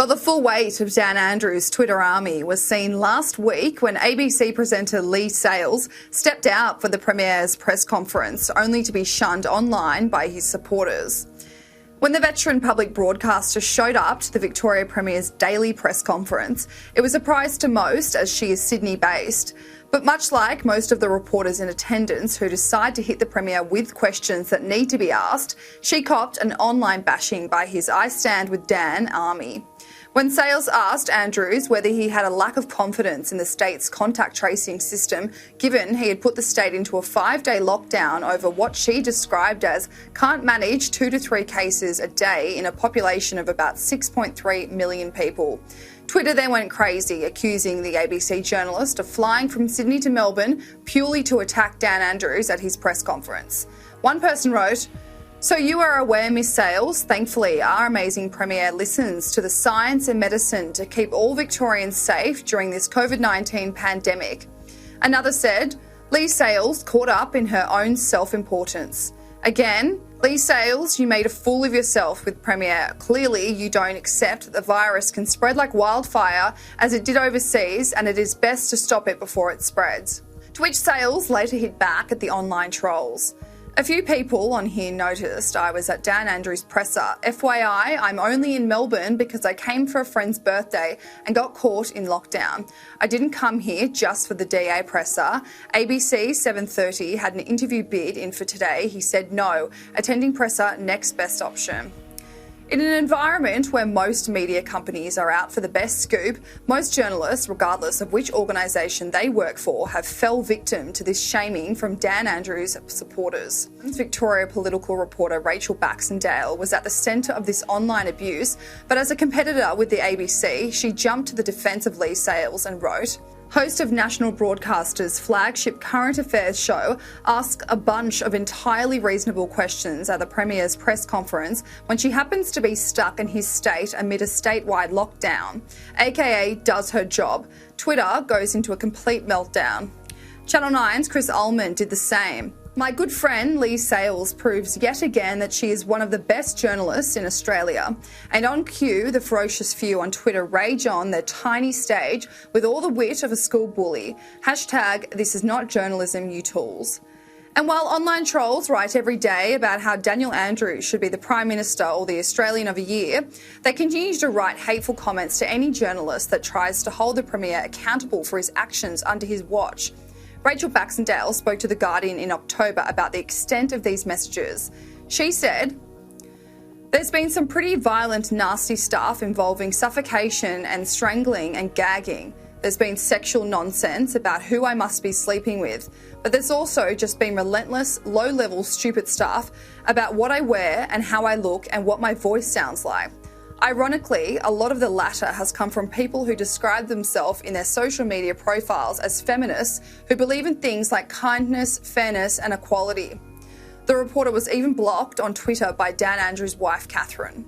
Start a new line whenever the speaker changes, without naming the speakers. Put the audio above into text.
Well, the full weight of Dan Andrews' Twitter army was seen last week when ABC presenter Leigh Sales stepped out for the Premier's press conference, only to be shunned online by his supporters. When the veteran public broadcaster showed up to the Victoria Premier's daily press conference, it was a surprise to most as she is Sydney-based. But much like most of the reporters in attendance who decide to hit the Premier with questions that need to be asked, she copped an online bashing by his I Stand With Dan army. When Sales asked Andrews whether he had a lack of confidence in the state's contact tracing system, given he had put the state into a 5-day lockdown over what she described as can't manage 2 to 3 cases a day in a population of about 6.3 million people. Twitter then went crazy, accusing the ABC journalist of flying from Sydney to Melbourne purely to attack Dan Andrews at his press conference. One person wrote, "So you are aware, Miss Sales, thankfully our amazing Premier listens to the science and medicine to keep all Victorians safe during this COVID-19 pandemic." Another said, "Leigh Sales caught up in her own self-importance." Again, "Leigh Sales, you made a fool of yourself with Premier. Clearly you don't accept that the virus can spread like wildfire as it did overseas and it is best to stop it before it spreads." To which Sales later hit back at the online trolls. "A few people on here noticed I was at Dan Andrews' presser. FYI, I'm only in Melbourne because I came for a friend's birthday and got caught in lockdown. I didn't come here just for the DA presser. ABC 7:30 had an interview bid in for today. He said no, attending presser next best option." In an environment where most media companies are out for the best scoop, most journalists, regardless of which organisation they work for, have fell victim to this shaming from Dan Andrews' supporters. Victoria political reporter Rachel Baxendale was at the centre of this online abuse, but as a competitor with the ABC, she jumped to the defence of Leigh Sales and wrote, "Host of national broadcaster's flagship current affairs show asks a bunch of entirely reasonable questions at the Premier's press conference when she happens to be stuck in his state amid a statewide lockdown, aka does her job. Twitter goes into a complete meltdown." Channel 9's Chris Ullman did the same. "My good friend Leigh Sales proves yet again that she is one of the best journalists in Australia." And on cue, the ferocious few on Twitter rage on their tiny stage with all the wit of a school bully. #This is not journalism, you tools. And while online trolls write every day about how Daniel Andrews should be the Prime Minister or the Australian of the Year, they continue to write hateful comments to any journalist that tries to hold the Premier accountable for his actions under his watch. Rachel Baxendale spoke to The Guardian in October about the extent of these messages. She said, "There's been some pretty violent, nasty stuff involving suffocation and strangling and gagging. There's been sexual nonsense about who I must be sleeping with, but there's also just been relentless, low-level, stupid stuff about what I wear and how I look and what my voice sounds like. Ironically, a lot of the latter has come from people who describe themselves in their social media profiles as feminists who believe in things like kindness, fairness and equality." The reporter was even blocked on Twitter by Dan Andrews' wife, Catherine.